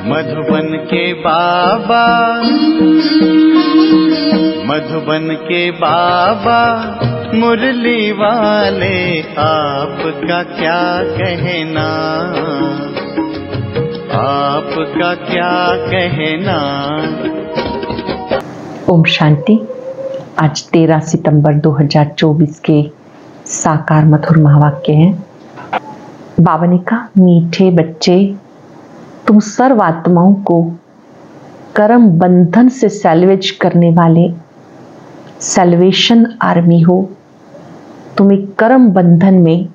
मधुबन के बाबा, मधुबन के बाबा मुरली वाले, आपका क्या कहना, आपका क्या कहना। ओम शांति। आज 13 सितंबर 2024 के साकार मधुर महावाक्य हैं। बाबा ने कहा, मीठे बच्चे, तुम सर्व आत्माओं को कर्म बंधन से सैल्वेज करने वाले सैल्वेशन आर्मी हो। तुम्हें कर्म बंधन में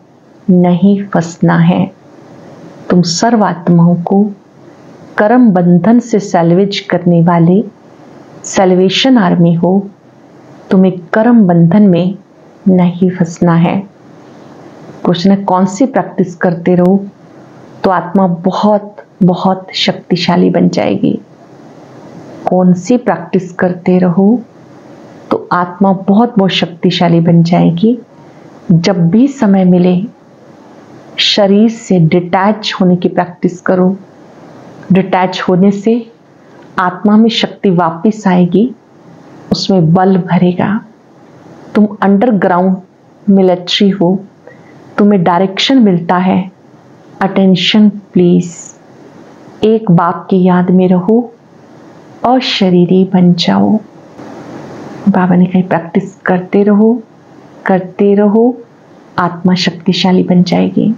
नहीं फंसना है। तुम सर्व आत्माओं को कर्म बंधन से सैल्वेज करने वाले सैल्वेशन आर्मी हो। तुम्हें कर्म बंधन में नहीं फंसना है। क्वेश्चन है, कौन सी प्रैक्टिस करते रहो तो आत्मा बहुत बहुत शक्तिशाली बन जाएगी। कौन सी प्रैक्टिस करते रहो तो आत्मा बहुत बहुत शक्तिशाली बन जाएगी। जब भी समय मिले शरीर से डिटैच होने की प्रैक्टिस करो। डिटैच होने से आत्मा में शक्ति वापस आएगी, उसमें बल भरेगा। तुम अंडरग्राउंड मिलिट्री हो, तुम्हें डायरेक्शन मिलता है। Attention please. एक बाप की याद में रहो और शरीरी बन जाओ। बाबा ने कही, प्रैक्टिस करते रहो, आत्मा शक्तिशाली बन जाएगी।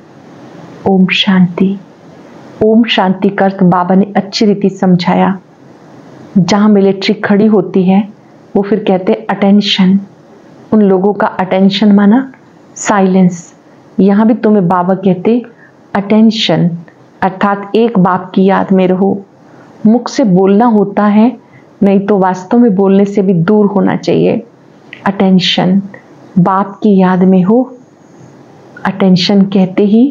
ओम शांति। ओम शांति का अर्थ बाबा ने अच्छी रीति समझाया। जहाँ मिलिट्री खड़ी होती है वो फिर कहते अटेंशन। उन लोगों का अटेंशन माना साइलेंस। यहाँ भी तुम्हें बाबा कहते अटेंशन, अर्थात एक बाप की याद में रहो। मुख से बोलना होता है, नहीं तो वास्तव में बोलने से भी दूर होना चाहिए। अटेंशन, बाप की याद में हो। अटेंशन कहते ही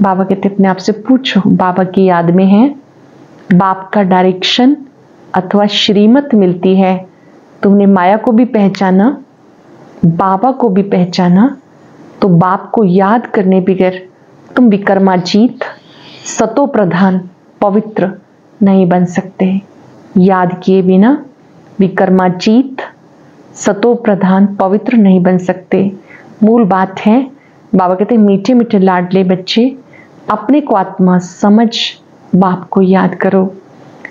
बाबा कहते अपने आप से पूछो, बाबा की याद में है। बाप का डायरेक्शन अथवा श्रीमत मिलती है। तुमने माया को भी पहचाना, बाबा को भी पहचाना, तो बाप को याद करने बगैर तुम विकर्माजीत, सतो प्रधान, पवित्र नहीं बन सकते। याद किए बिना विकर्माजीत, सतो प्रधान, पवित्र नहीं बन सकते। मूल बात है, बाबा कहते मीठे मीठे लाडले बच्चे, अपने को आत्मा समझ बाप को याद करो।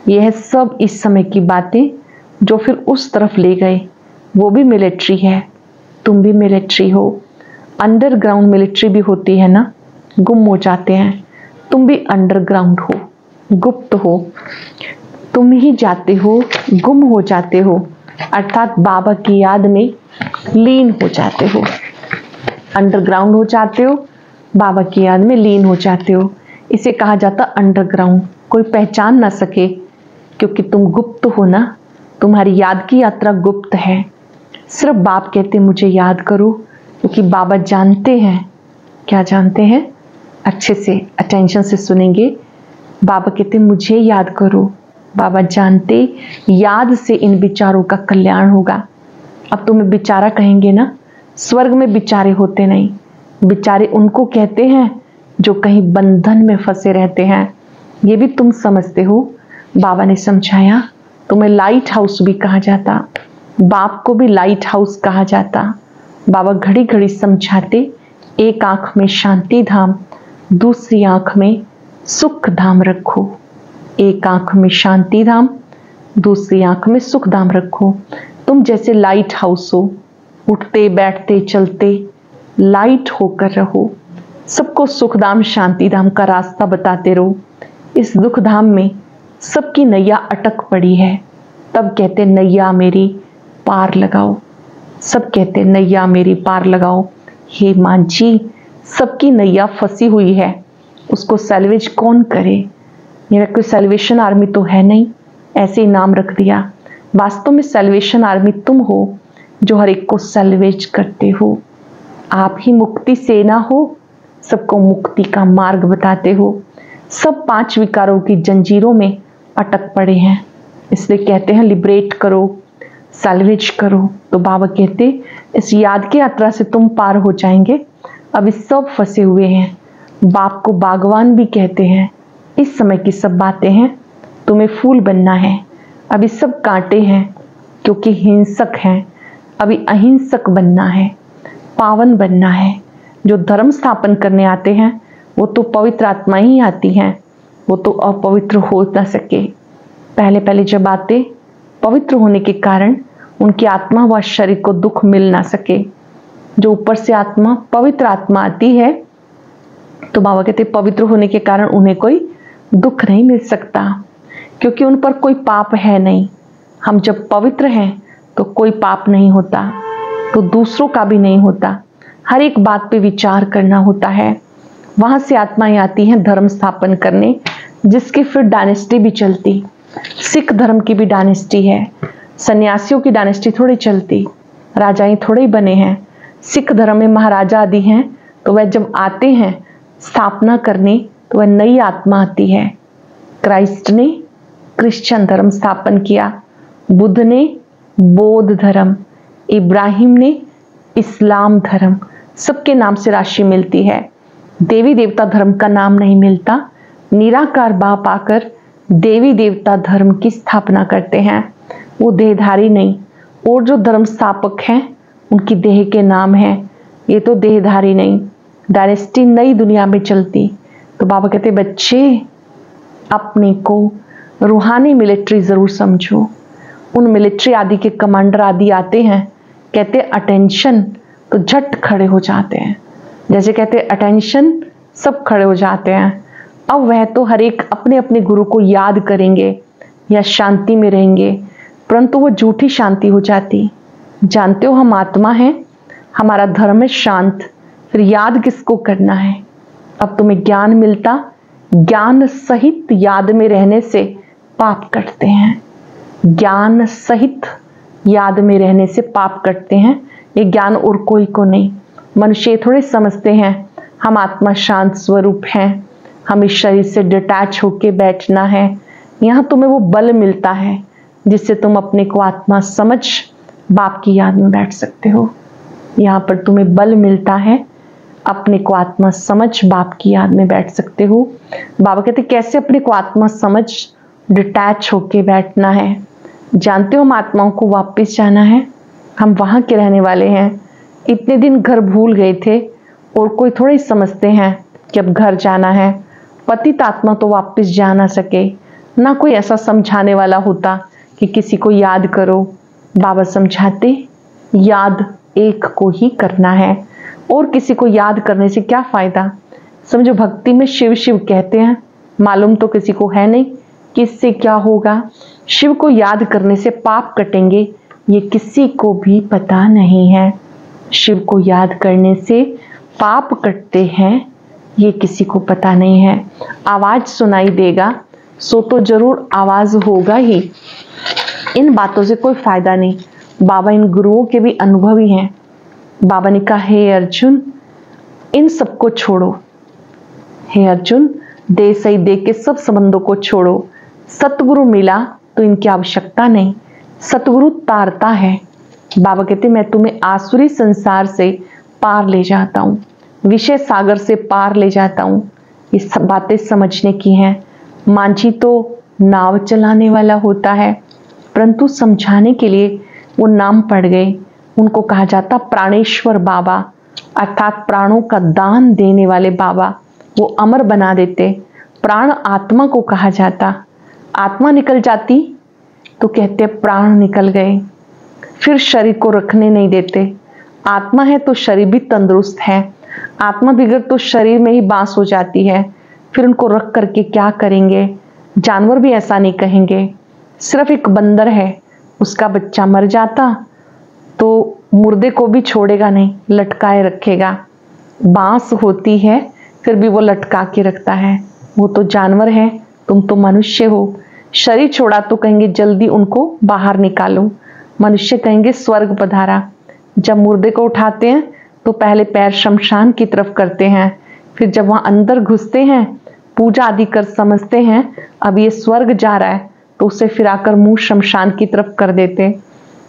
यह सब इस समय की बातें जो फिर उस तरफ ले गए, वो भी मिलिट्री है, तुम भी मिलिट्री हो। अंडरग्राउंड मिलिट्री भी होती है ना, गुम हो जाते हैं। तुम भी अंडरग्राउंड हो, गुप्त हो। तुम ही जाते हो, गुम हो जाते हो, अर्थात बाबा की याद में लीन हो जाते हो। अंडरग्राउंड हो जाते हो, बाबा की याद में लीन हो जाते हो। इसे कहा जाता अंडरग्राउंड। कोई पहचान ना सके क्योंकि तुम गुप्त हो ना। तुम्हारी याद की यात्रा गुप्त है। सिर्फ बाप कहते मुझे याद करो, क्योंकि बाबा जानते हैं। क्या जानते हैं? अच्छे से अटेंशन से सुनेंगे। बाबा कहते मुझे याद करो। बाबा जानते याद से इन विचारों का कल्याण होगा। अब तुम्हें बिचारा कहेंगे ना, स्वर्ग में बिचारे होते नहीं। बिचारे उनको कहते हैं जो कहीं बंधन में फंसे रहते हैं। ये भी तुम समझते हो। बाबा ने समझाया, तुम्हें लाइट हाउस भी कहा जाता, बाप को भी लाइट हाउस कहा जाता। बाबा घड़ी घड़ी समझाते, एक आंख में शांति धाम, दूसरी आंख में सुख धाम रखो। एक आंख में शांति धाम, दूसरी आंख में सुख धाम रखो। तुम जैसे लाइट हाउस हो, उठते बैठते चलते लाइट होकर रहो। सबको सुख धाम शांति धाम का रास्ता बताते रहो। इस दुख धाम में सबकी नैया अटक पड़ी है, तब कहते नैया मेरी पार लगाओ। सब कहते नैया मेरी पार लगाओ। हे मां जी, सबकी नैया फंसी हुई है, उसको सैल्वेज कौन करे? मेरा कोई सैल्वेशन आर्मी तो है नहीं, ऐसे ही नाम रख दिया। वास्तव में सैल्वेशन आर्मी तुम हो जो हर एक को सैल्वेज करते हो। आप ही मुक्ति सेना हो, सबको मुक्ति का मार्ग बताते हो। सब 5 विकारों की जंजीरों में अटक पड़े हैं, इसलिए कहते हैं लिबरेट करो, सैल्वेज करो। तो बाबा कहते इस याद की यात्रा से तुम पार हो जाएंगे। अभी सब फंसे हुए हैं। बाप को बागवान भी कहते हैं। इस समय की सब बातें हैं, तुम्हें फूल बनना है। अभी सब कांटे हैं क्योंकि हिंसक हैं, अभी अहिंसक बनना है, पावन बनना है। जो धर्म स्थापन करने आते हैं वो तो पवित्र आत्मा ही आती हैं, वो तो अपवित्र हो ना सके। पहले पहले जब आते पवित्र होने के कारण उनकी आत्मा व शरीर को दुख मिल ना सके। जो ऊपर से आत्मा पवित्र आत्मा आती है तो बाबा कहते पवित्र होने के कारण उन्हें कोई दुख नहीं मिल सकता, क्योंकि उन पर कोई पाप है नहीं। हम जब पवित्र हैं तो कोई पाप नहीं होता, तो दूसरों का भी नहीं होता। हर एक बात पे विचार करना होता है। वहां से आत्माएं आती हैं धर्म स्थापन करने, जिसकी फिर डायनेस्टी भी चलती। सिख धर्म की भी डायनेस्टी है, सन्यासियों की डायनेस्टी थोड़ी चलती, राजाएं थोड़े ही बने हैं। सिख धर्म में महाराजा आदि हैं, तो वह जब आते हैं स्थापना करने तो वह नई आत्मा आती है। क्राइस्ट ने क्रिश्चियन धर्म स्थापन किया, बुद्ध ने बौद्ध धर्म, इब्राहिम ने इस्लाम धर्म। सबके नाम से राशि मिलती है। देवी देवता धर्म का नाम नहीं मिलता। निराकार बाप आकर देवी देवता धर्म की स्थापना करते हैं, वो देहधारी नहीं। और जो धर्म स्थापक हैं उनकी देह के नाम हैं, ये तो देहधारी नहीं। डायनेस्टी नई दुनिया में चलती। तो बाबा कहते बच्चे अपने को रूहानी मिलिट्री जरूर समझो। उन मिलिट्री आदि के कमांडर आदि आते हैं, कहते अटेंशन, तो झट खड़े हो जाते हैं। जैसे कहते अटेंशन, सब खड़े हो जाते हैं। अब वह तो हर एक अपने अपने गुरु को याद करेंगे या शांति में रहेंगे, परंतु वो झूठी शांति हो जाती। जानते हो हम आत्मा हैं, हमारा धर्म है शांत, फिर याद किसको करना है। अब तुम्हें ज्ञान मिलता, ज्ञान सहित याद में रहने से पाप कटते हैं। ज्ञान सहित याद में रहने से पाप कटते हैं। ये ज्ञान और कोई को नहीं। मनुष्य थोड़े समझते हैं हम आत्मा शांत स्वरूप हैं, हम इस शरीर से डिटैच होके बैठना है। यहाँ तुम्हें वो बल मिलता है जिससे तुम अपने को आत्मा समझ बाप की याद में बैठ सकते हो। यहाँ पर तुम्हें बल मिलता है, अपने को आत्मा समझ बाप की याद में बैठ सकते हो। बाबा कहते कैसे अपने को आत्मा समझ डिटैच होके बैठना है। जानते हो हम आत्माओं को वापस जाना है, हम वहाँ के रहने वाले हैं। इतने दिन घर भूल गए थे और कोई थोड़े समझते हैं कि अब घर जाना है। पतित आत्मा तो वापस जा ना सके, ना कोई ऐसा समझाने वाला होता कि किसी को याद करो। बाबा समझाते याद एक को ही करना है, और किसी को याद करने से क्या फायदा। समझो भक्ति में शिव शिव कहते हैं, मालूम तो किसी को है नहीं कि इससे क्या होगा। शिव को याद करने से पाप कटेंगे, ये किसी को भी पता नहीं है। शिव को याद करने से पाप कटते हैं, ये किसी को पता नहीं है। आवाज सुनाई देगा सो तो जरूर आवाज होगा ही। इन बातों से कोई फायदा नहीं। बाबा इन गुरुओं के भी अनुभवी हैं। बाबा ने कहा हे अर्जुन, इन सबको छोड़ो। हे अर्जुन, दे सही दे के सब संबंधों को छोड़ो। सतगुरु मिला तो इनकी आवश्यकता नहीं। सतगुरु तारता है। बाबा कहते मैं तुम्हें आसुरी संसार से पार ले जाता हूँ, विषय सागर से पार ले जाता हूँ। ये सब बातें समझने की हैं। मांझी तो नाव चलाने वाला होता है, परंतु समझाने के लिए वो नाम पड़ गए। उनको कहा जाता प्राणेश्वर बाबा, अर्थात प्राणों का दान देने वाले बाबा। वो अमर बना देते। प्राण आत्मा को कहा जाता। आत्मा निकल जाती तो कहते प्राण निकल गए। फिर शरीर को रखने नहीं देते। आत्मा है तो शरीर भी तंदुरुस्त है। आत्मा बिगड़ तो शरीर में ही बांस हो जाती है। फिर उनको रख करके क्या करेंगे। जानवर भी ऐसा नहीं कहेंगे। सिर्फ एक बंदर है, उसका बच्चा मर जाता तो मुर्दे को भी छोड़ेगा नहीं, लटकाए रखेगा। बांस होती है फिर भी वो लटका के रखता है। वो तो जानवर है, तुम तो मनुष्य हो। शरीर छोड़ा तो कहेंगे जल्दी उनको बाहर निकालो। मनुष्य कहेंगे स्वर्ग पधारा। जब मुर्दे को उठाते हैं तो पहले पैर शमशान की तरफ करते हैं, फिर जब वहां अंदर घुसते हैं पूजा आदि कर समझते हैं अब ये स्वर्ग जा रहा है, तो उसे फिर आकर मुंह शमशान की तरफ कर देते।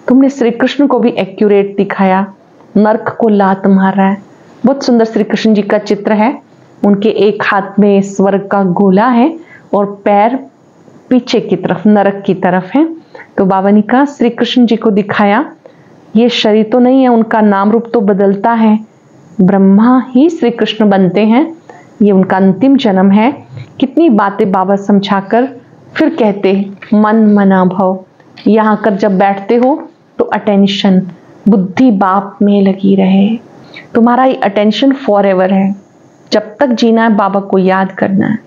तुमने श्री कृष्ण को भी एक्यूरेट दिखाया, नर्क को लात मार रहा है। बहुत सुंदर श्री कृष्ण जी का चित्र है। उनके एक हाथ में स्वर्ग का गोला है और पैर पीछे की तरफ नरक की तरफ है। तो बाबा ने कहा श्री कृष्ण जी को दिखाया ये शरीर तो नहीं है, उनका नाम रूप तो बदलता है, ब्रह्मा ही श्री कृष्ण बनते हैं, ये उनका अंतिम जन्म है। कितनी बातें बाबा समझाकर फिर कहते मन मना भव। यहाँ कर जब बैठते हो तो अटेंशन बुद्धि बाप में लगी रहे, तुम्हारा ये अटेंशन फॉर एवर है। जब तक जीना है बाबा को याद करना है,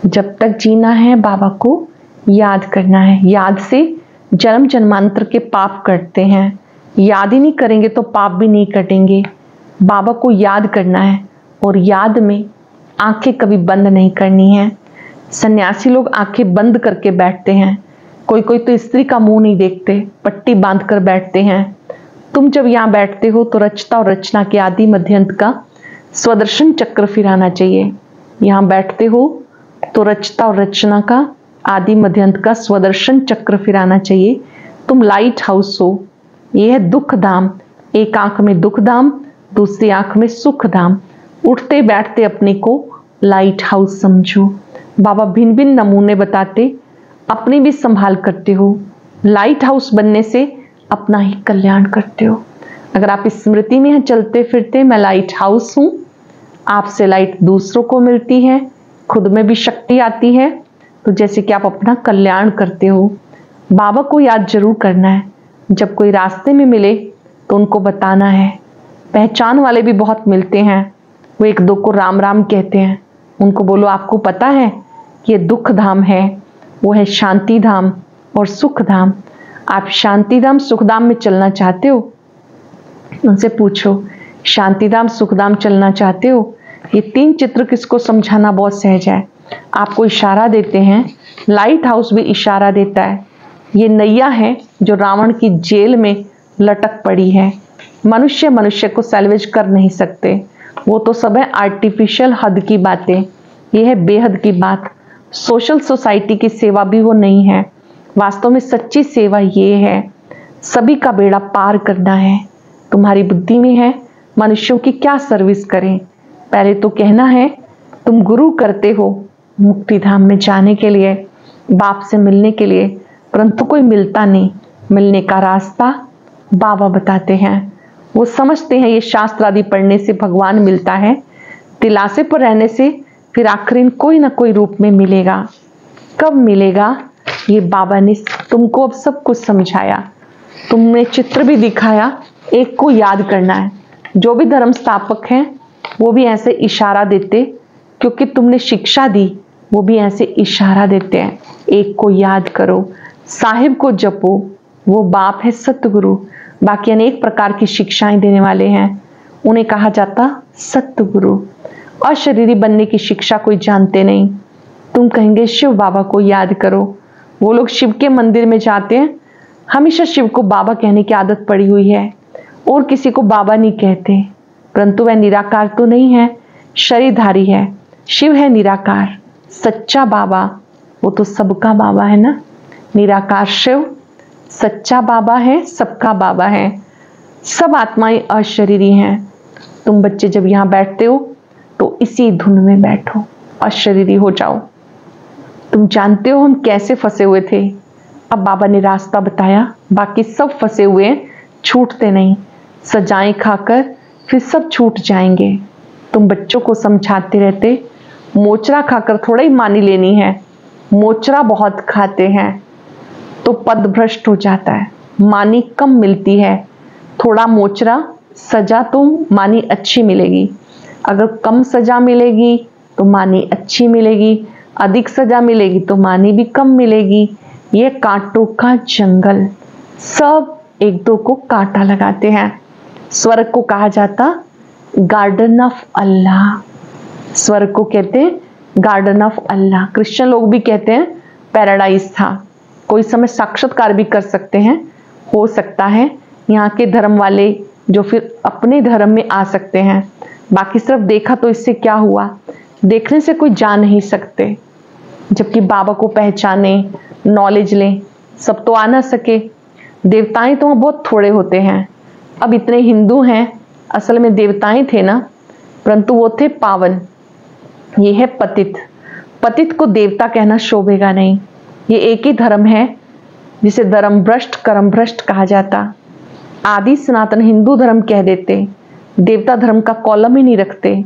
जब तक जीना है बाबा को याद करना है। याद से जन्म जन्मांतर के पाप कटते हैं, याद ही नहीं करेंगे तो पाप भी नहीं कटेंगे। बाबा को याद करना है और याद में आंखें कभी बंद नहीं करनी है। सन्यासी लोग आंखें बंद करके बैठते हैं, कोई कोई तो स्त्री का मुंह नहीं देखते, पट्टी बांध कर बैठते हैं। तुम जब यहाँ बैठते हो तो रचता और रचना के आदि मध्यंत का स्वदर्शन चक्र फिराना चाहिए। यहाँ बैठते हो तो रचता और रचना का आदि मध्यंत का स्वदर्शन चक्र फिराना चाहिए। तुम लाइट हाउस हो, ये है दुख धाम। एक आंख में दुख धाम, दूसरी आंख में सुख धाम। उठते बैठते अपने को लाइट हाउस समझो। बाबा भिन्न भिन्न नमूने बताते, अपनी भी संभाल करते हो। लाइट हाउस बनने से अपना ही कल्याण करते हो। अगर आप इस स्मृति में चलते फिरते मैं लाइट हाउस हूँ, आपसे लाइट दूसरों को मिलती है, खुद में भी शक्ति आती है, तो जैसे कि आप अपना कल्याण करते हो। बाबा को याद जरूर करना है। जब कोई रास्ते में मिले तो उनको बताना है। पहचान वाले भी बहुत मिलते हैं, वो एक दो को राम राम कहते हैं, उनको बोलो आपको पता है कि ये दुख धाम है, वो है शांति धाम और सुख धाम। आप शांति धाम सुख धाम में चलना चाहते हो, उनसे पूछो शांति धाम सुख धाम चलना चाहते हो। ये तीन चित्र किसको समझाना बहुत सहज है। आपको इशारा देते हैं, लाइट हाउस भी इशारा देता है। ये नैया है जो रावण की जेल में लटक पड़ी है। मनुष्य मनुष्य को सैल्वेज कर नहीं सकते, वो तो सब है आर्टिफिशियल हद की बातें। ये है बेहद की बात। सोशल सोसाइटी की सेवा भी वो नहीं है। वास्तव में सच्ची सेवा ये है, सभी का बेड़ा पार करना है। तुम्हारी बुद्धि में है मनुष्यों की क्या सर्विस करें। पहले तो कहना है तुम गुरु करते हो मुक्ति धाम में जाने के लिए, बाप से मिलने के लिए, परंतु कोई मिलता नहीं। मिलने का रास्ता बाबा बताते हैं। वो समझते हैं ये शास्त्र आदि पढ़ने से भगवान मिलता है, दिलासे पर रहने से फिर आखिर कोई ना कोई रूप में मिलेगा। कब मिलेगा ये बाबा ने तुमको अब सब कुछ समझाया, तुमने चित्र भी दिखाया। एक को याद करना है। जो भी धर्म स्थापक हैं वो भी ऐसे इशारा देते, क्योंकि तुमने शिक्षा दी, वो भी ऐसे इशारा देते हैं। एक को याद करो, साहिब को जपो, वो बाप है सतगुरु। बाकी अनेक प्रकार की शिक्षाएं देने वाले हैं, उन्हें कहा जाता सतगुरु। अशरीरी बनने की शिक्षा कोई जानते नहीं। तुम कहेंगे शिव बाबा को याद करो, वो लोग शिव के मंदिर में जाते हैं, हमेशा शिव को बाबा कहने की आदत पड़ी हुई है और किसी को बाबा नहीं कहते। परंतु वह निराकार तो नहीं है, शरीरधारी है। शिव है निराकार, सच्चा बाबा वो तो सबका बाबा है ना। निराकार शिव सच्चा बाबा है, सबका बाबा है। सब आत्माएं अशरीरी हैं। तुम बच्चे जब यहाँ बैठते हो तो इसी धुन में बैठो, अशरीरी हो जाओ। तुम जानते हो हम कैसे फंसे हुए थे, अब बाबा ने रास्ता बताया। बाकी सब फंसे हुए छूटते नहीं, सजाएं खाकर फिर सब छूट जाएंगे। तुम बच्चों को समझाते रहते, मोचरा खाकर थोड़ा ही मानी लेनी है। मोचरा बहुत खाते हैं तो पद भ्रष्ट हो जाता है, मानी कम मिलती है। थोड़ा मोचरा, सजा तो मानी अच्छी मिलेगी। अगर कम सजा मिलेगी तो मानी अच्छी मिलेगी, अधिक सजा मिलेगी तो मानी भी कम मिलेगी। ये कांटों का जंगल, सब एक दो को कांटा लगाते हैं। स्वर्ग को कहा जाता गार्डन ऑफ अल्लाह, स्वर्ग को कहते हैं गार्डन ऑफ अल्लाह। क्रिश्चियन लोग भी कहते हैं पैराडाइज था। कोई समय साक्षात्कार भी कर सकते हैं, हो सकता है यहाँ के धर्म वाले जो फिर अपने धर्म में आ सकते हैं। बाकी सिर्फ देखा तो इससे क्या हुआ, देखने से कोई जा नहीं सकते। जबकि बाबा को पहचाने, नॉलेज लें, सब तो आ ना सके। देवताएं तो वहाँ बहुत थोड़े होते हैं। अब इतने हिंदू हैं, असल में देवताएं थे ना, परंतु वो थे पावन। ये है पतित। पतित को देवता कहना शोभेगा नहीं। ये एक ही धर्म है जिसे धर्म भ्रष्ट कर्म भ्रष्ट कहा जाता। आदि सनातन हिंदू धर्म कह देते, देवता धर्म का कॉलम ही नहीं रखते।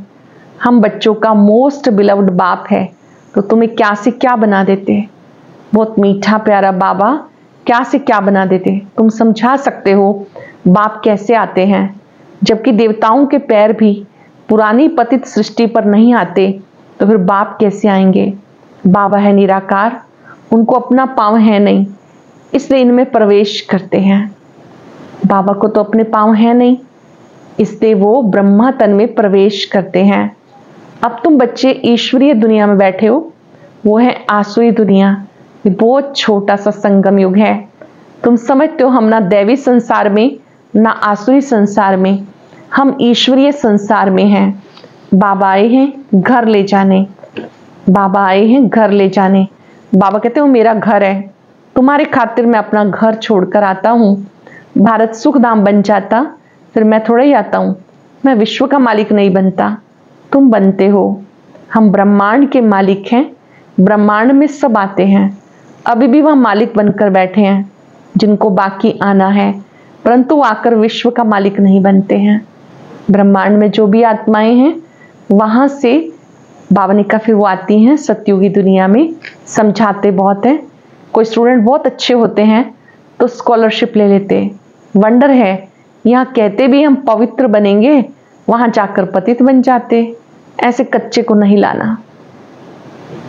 हम बच्चों का मोस्ट बिलव्ड बाप है, तो तुम्हें क्या से क्या बना देते। बहुत मीठा प्यारा बाबा क्या से क्या बना देते। तुम समझा सकते हो बाप कैसे आते हैं, जबकि देवताओं के पैर भी पुरानी पतित सृष्टि पर नहीं आते, तो फिर बाप कैसे आएंगे। बाबा है निराकार, उनको अपना पाँव है नहीं, इसलिए इनमें प्रवेश करते हैं। बाबा को तो अपने पाँव है नहीं, इसलिए वो ब्रह्मा तन में प्रवेश करते हैं। अब तुम बच्चे ईश्वरीय दुनिया में बैठे हो, वो है आसुरी दुनिया। ये बहुत छोटा सा संगम युग है। तुम समझते हो हम ना दैवी संसार में ना आसुरी संसार में, हम ईश्वरीय संसार में हैं। बाबा आए हैं घर ले जाने, बाबा आए हैं घर ले जाने। बाबा कहते हो मेरा घर है, तुम्हारे खातिर मैं अपना घर छोड़कर आता हूँ। भारत सुखधाम बन जाता फिर मैं थोड़ा ही आता हूँ। मैं विश्व का मालिक नहीं बनता, तुम बनते हो। हम ब्रह्मांड के मालिक हैं, ब्रह्मांड में सब आते हैं। अभी भी वह मालिक बनकर बैठे हैं जिनको बाकी आना है, परंतु आकर विश्व का मालिक नहीं बनते हैं। ब्रह्मांड में जो भी आत्माएं हैं वहां से बाबा ने कहा फिर वो आती हैं सतयुगी दुनिया में। समझाते बहुत है, कोई स्टूडेंट बहुत अच्छे होते हैं तो स्कॉलरशिप ले लेते। वंडर है, यहाँ कहते भी हम पवित्र बनेंगे, वहां जाकर पतित बन जाते। ऐसे कच्चे को नहीं लाना।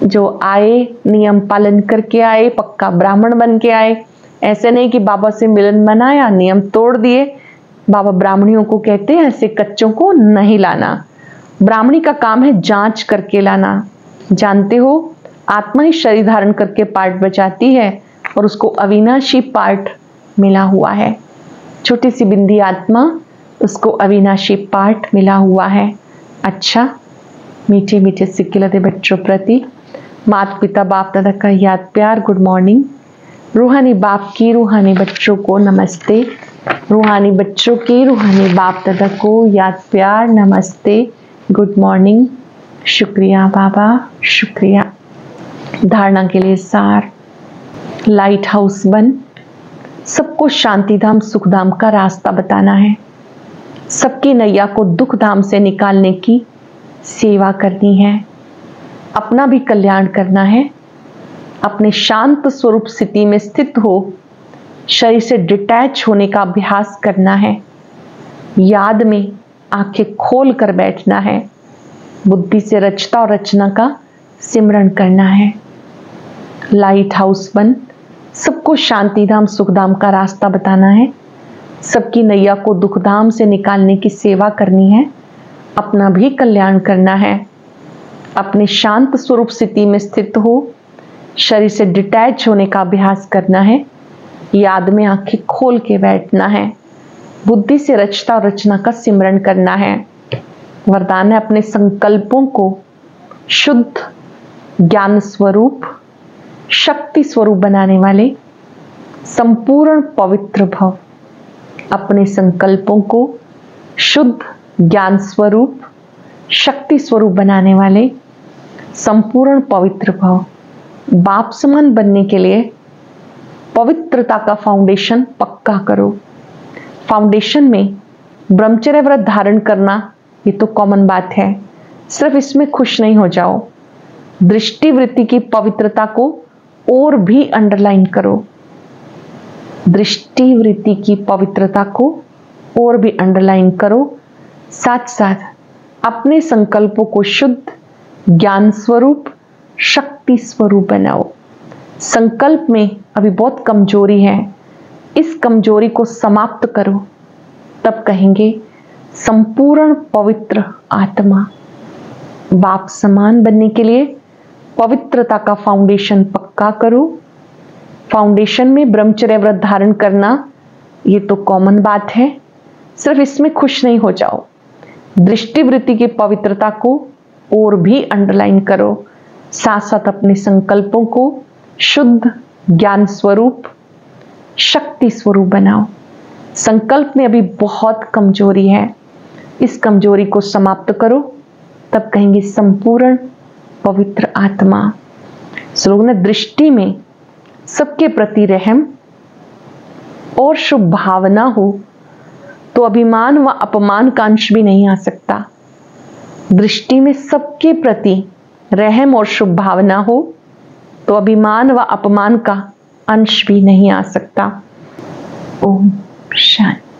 जो आए नियम पालन करके आए, पक्का ब्राह्मण बन के आए। ऐसे नहीं कि बाबा से मिलन मनाया नियम तोड़ दिए। बाबा ब्राह्मणियों को कहते हैं ऐसे कच्चों को नहीं लाना। ब्राह्मणी का काम है जांच करके लाना। जानते हो आत्मा ही शरीर धारण करके पार्ट बचाती है और उसको अविनाशी पार्ट मिला हुआ है। छोटी सी बिंदी आत्मा, उसको अविनाशी पार्ट मिला हुआ है। अच्छा, मीठे मीठे सिक्के लदे बच्चों प्रति माता पिता बाप दादा का याद प्यार गुड मॉर्निंग। रूहानी बाप की रूहानी बच्चों को नमस्ते। रूहानी बच्चों के रूहानी बाप दादा को याद प्यार नमस्ते गुड मॉर्निंग। शुक्रिया बाबा, शुक्रिया। धारणा के लिए सार, लाइट हाउस बन सबको शांतिधाम सुखधाम का रास्ता बताना है। सबकी नैया को दुख धाम से निकालने की सेवा करनी है। अपना भी कल्याण करना है। अपने शांत स्वरूप स्थिति में स्थित हो शरीर से डिटैच होने का अभ्यास करना है। याद में आंखें खोल कर बैठना है। बुद्धि से रचता और रचना का सिमरण करना है। लाइट हाउस बन सबको शांतिधाम सुखधाम का रास्ता बताना है। सबकी नैया को दुखधाम से निकालने की सेवा करनी है। अपना भी कल्याण करना है। अपने शांत स्वरूप स्थिति में स्थित हो शरीर से डिटैच होने का अभ्यास करना है। याद में आंखें खोल के बैठना है। बुद्धि से रचता और रचना का सिमरण करना है। वरदान है अपने संकल्पों को शुद्ध ज्ञान स्वरूप शक्ति स्वरूप बनाने वाले संपूर्ण पवित्र भव। अपने संकल्पों को शुद्ध ज्ञान स्वरूप शक्ति स्वरूप बनाने वाले संपूर्ण पवित्र भव। बाप समान बनने के लिए पवित्रता का फाउंडेशन पक्का करो। फाउंडेशन में ब्रह्मचर्य व्रत धारण करना ये तो कॉमन बात है, सिर्फ इसमें खुश नहीं हो जाओ। दृष्टि वृत्ति की पवित्रता को और भी अंडरलाइन करो। दृष्टि वृत्ति की पवित्रता को और भी अंडरलाइन करो। साथ साथ अपने संकल्पों को शुद्ध ज्ञान स्वरूप शक्ति स्वरूप बनाओ। संकल्प में अभी बहुत कमजोरी है, इस कमजोरी को समाप्त करो, तब कहेंगे संपूर्ण पवित्र आत्मा। बाप समान बनने के लिए पवित्रता का फाउंडेशन पक्का करो। फाउंडेशन में ब्रह्मचर्य व्रत धारण करना ये तो कॉमन बात है, सिर्फ इसमें खुश नहीं हो जाओ। दृष्टि वृत्ति की पवित्रता को और भी अंडरलाइन करो। साथ साथ अपने संकल्पों को शुद्ध ज्ञान स्वरूप शक्ति स्वरूप बनाओ। संकल्प में अभी बहुत कमजोरी है, इस कमजोरी को समाप्त करो, तब कहेंगे संपूर्ण पवित्र आत्मा। लोग ने दृष्टि में सबके प्रति रहम और शुभ भावना हो तो अभिमान व अपमान का अंश भी नहीं आ सकता। दृष्टि में सबके प्रति रहम और शुभ भावना हो तो अभिमान व अपमान का अंश भी नहीं आ सकता। ओम शांति।